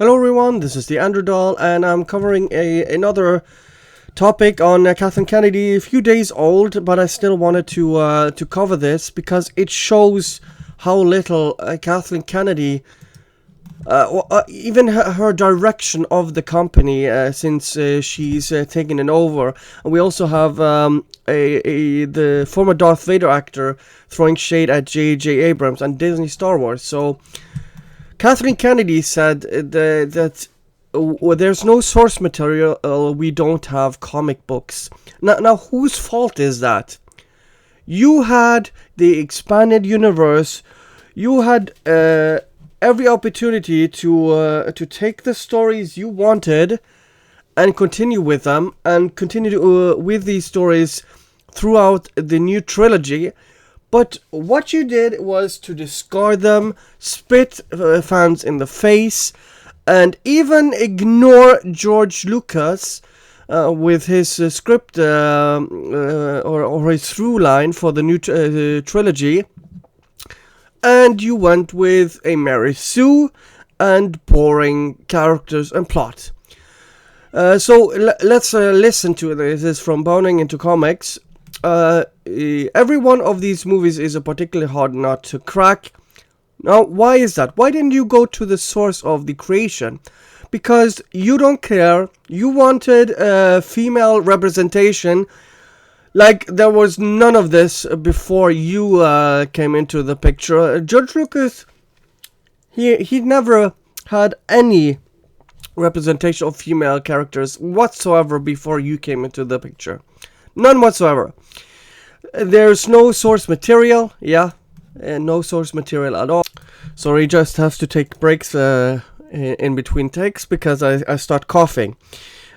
Hello everyone, this is the Andrew and I'm covering another topic on Kathleen Kennedy, a few days old, but I still wanted to cover this because it shows how little Kathleen Kennedy, even her direction of the company since she's taken it over. And we also have the former Darth Vader actor throwing shade at J.J. Abrams and Disney Star Wars. So Kathleen Kennedy said that there's no source material, we don't have comic books. Now, whose fault is that? You had the expanded universe, you had every opportunity to take the stories you wanted and continue with them, and continue with these stories throughout the new trilogy. But what you did was to discard them, spit fans in the face, and even ignore George Lucas with his script or his through line for the new trilogy. And you went with a Mary Sue and boring characters and plot. So let's listen to this. This is from Boning into Comics. Every one of these movies is a particularly hard nut to crack. Now, why is that? Why didn't you go to the source of the creation? Because you don't care. You wanted female representation. Like, there was none of this before you came into the picture. George Lucas, he never had any representation of female characters whatsoever before you came into the picture. None whatsoever. There's no source material. Yeah, no source material at all. Sorry, just have to take breaks in between takes because I start coughing.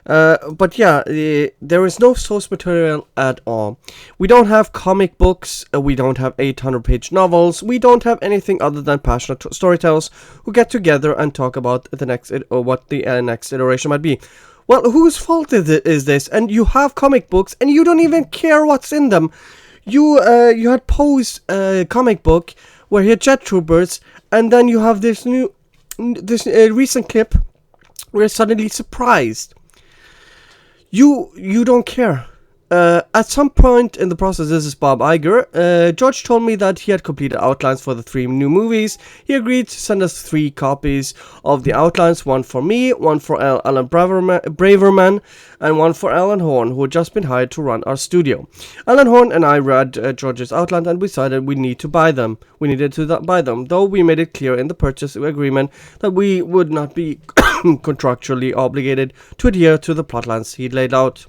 But yeah, there is no source material at all. We don't have comic books, we don't have 800-page novels, we don't have anything other than passionate storytellers who get together and talk about the next what the next iteration might be. Well, whose fault is this? And you have comic books, and you don't even care what's in them. You had Poe's comic book where he had jet troopers, and then you have this recent clip where you're suddenly surprised. You don't care. At some point in the process, this is Bob Iger, George told me that he had completed outlines for the 3 new movies. He agreed to send us 3 copies of the outlines, one for me, one for Alan Braverman, and one for Alan Horn, who had just been hired to run our studio. Alan Horn and I read George's outlines and decided we needed to buy them, though we made it clear in the purchase agreement that we would not be contractually obligated to adhere to the plotlines he'd laid out.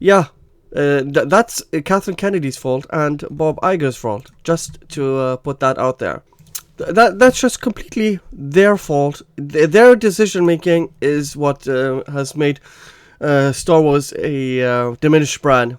Yeah, that's Kathleen Kennedy's fault and Bob Iger's fault, just to put that out there. That's just completely their fault. Their decision making is what has made Star Wars a diminished brand.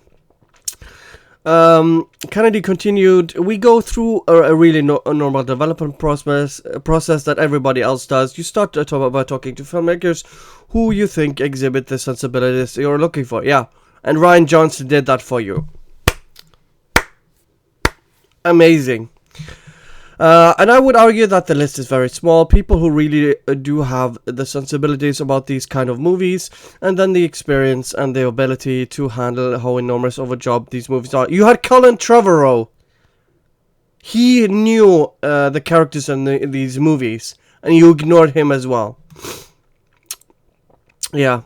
Kennedy continued, we go through a really normal development process that everybody else does. You start by talking to filmmakers who you think exhibit the sensibilities you're looking for. Yeah, and Rian Johnson did that for you. Amazing. And I would argue that the list is very small. People who really do have the sensibilities about these kind of movies, and then the experience and the ability to handle how enormous of a job these movies are. You had Colin Trevorrow. He knew the characters in these movies, and you ignored him as well. Yeah.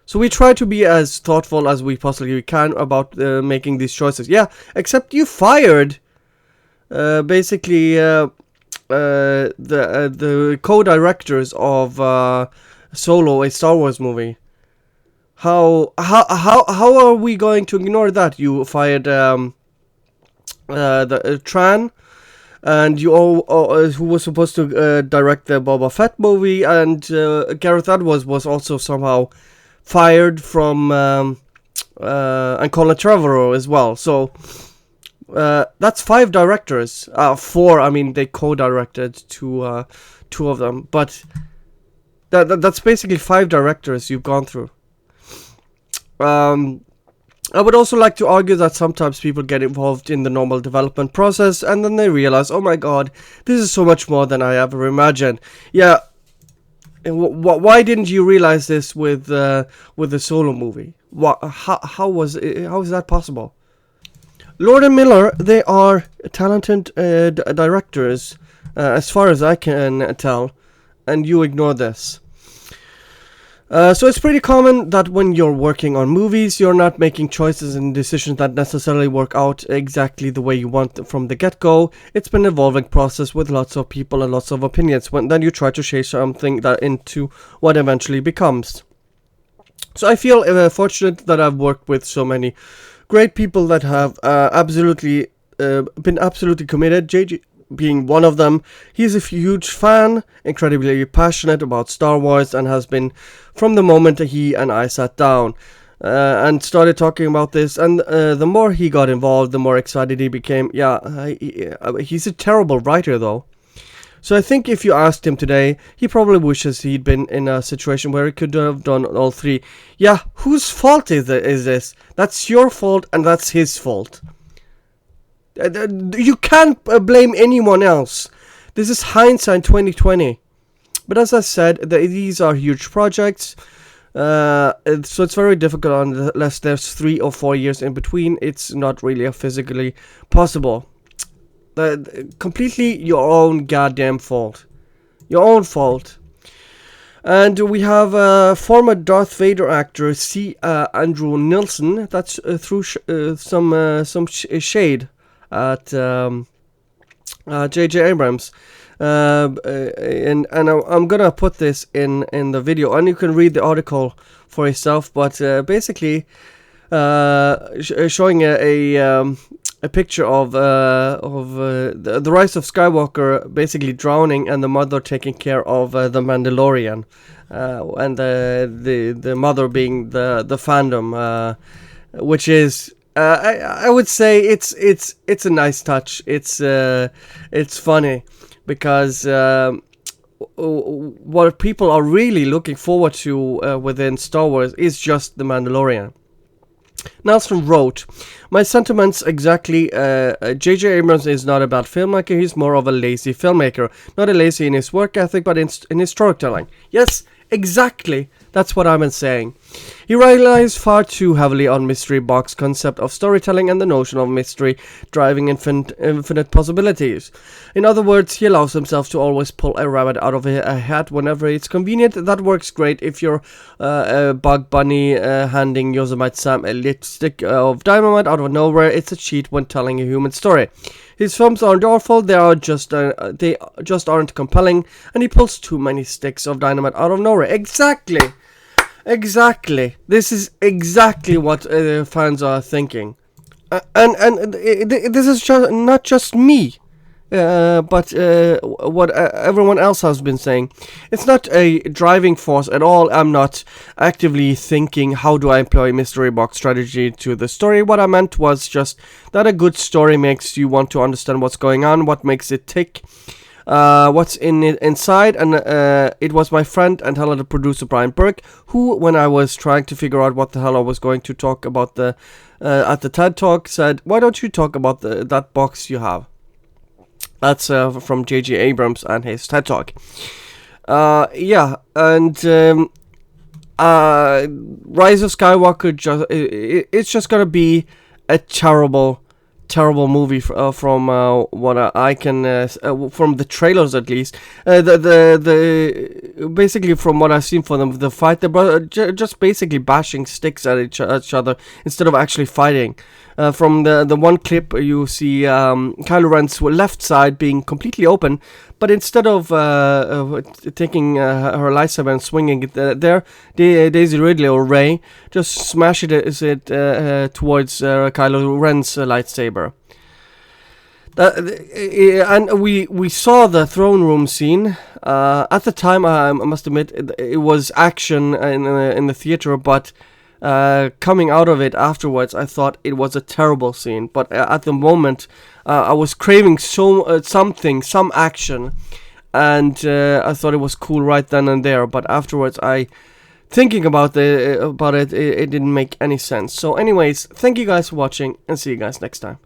So we try to be as thoughtful as we possibly can about making these choices. Yeah, except you fired basically the co-directors of Solo, a Star Wars movie. How are we going to ignore that? You fired the Tran, and you who was supposed to direct the Boba Fett movie, and Gareth Edwards was also somehow fired from and Colin Trevorrow as well. So that's 5 directors. 4. I mean, they co-directed two of them, but that's basically 5 directors you've gone through. I would also like to argue that sometimes people get involved in the normal development process and then they realize, oh my god, this is so much more than I ever imagined. Yeah, why didn't you realize this with the Solo movie? How is that possible? Lord and Miller, they are talented directors, as far as I can tell, and you ignore this. So it's pretty common that when you're working on movies, you're not making choices and decisions that necessarily work out exactly the way you want from the get-go. It's been an evolving process with lots of people and lots of opinions. Then you try to shape something that into what eventually becomes. So I feel fortunate that I've worked with so many great people that have been absolutely committed. JJ being one of them. He's a huge fan, incredibly passionate about Star Wars, and has been from the moment that he and I sat down and started talking about this. And the more he got involved, the more excited he became. He's a terrible writer, though. So I think if you asked him today, he probably wishes he'd been in a situation where he could have done all three. Yeah, whose fault is this? That's your fault, and that's his fault. You can't blame anyone else. This is hindsight 2020. But as I said, these are huge projects. So it's very difficult unless there's 3 or 4 years in between. It's not really physically possible. Completely your own goddamn fault. Your own fault. And we have former Darth Vader actor C. Andrew Nilsson. That's through some shade at J.J. Abrams, and I'm gonna put this in the video, and you can read the article for yourself. But basically, showing a picture of the rise of Skywalker, basically drowning, and the mother taking care of the Mandalorian, and the mother being the fandom, which is. I would say it's a nice touch. It's funny because what people are really looking forward to within Star Wars is just the Mandalorian. Nelson wrote, "My sentiments exactly. J.J. Abrams is not a bad filmmaker. He's more of a lazy filmmaker. Not a lazy in his work ethic, but in his storytelling." Yes, exactly. That's what I've been saying. He relies far too heavily on mystery box concept of storytelling and the notion of mystery driving infinite possibilities. In other words, he allows himself to always pull a rabbit out of a hat whenever it's convenient. That works great if you're a Bug Bunny handing Yosemite Sam a lipstick of dynamite out of nowhere. It's a cheat when telling a human story. His films aren't awful, they just aren't compelling, and he pulls too many sticks of dynamite out of nowhere. Exactly. This is exactly what fans are thinking, and this is not just me, but what everyone else has been saying. It's not a driving force at all. I'm not actively thinking, how do I employ mystery box strategy to the story? What I meant was just that a good story makes you want to understand what's going on, what makes it tick, what's in it inside. And it was my friend and talented producer Brian Burke who, when I was trying to figure out what the hell I was going to talk about at the TED Talk, said, "Why don't you talk about that box you have?" That's from J.J. Abrams and his TED Talk. And Rise of Skywalker, it's just gonna be a terrible movie from what I can from the trailers at least. The basically from what I've seen for them, the fight, they're just basically bashing sticks at each other instead of actually fighting. From the one clip, you see Kylo Ren's left side being completely open, but instead of taking her lightsaber and swinging it there, Daisy Ridley or Rey just smashes it towards Kylo Ren's lightsaber. And we saw the throne room scene. At the time, I must admit, it was action in the theater, but coming out of it afterwards, I thought it was a terrible scene. But at the moment, I was craving some action, and I thought it was cool right then and there. But afterwards, I thinking about it, it didn't make any sense. So anyways, thank you guys for watching, and see you guys next time.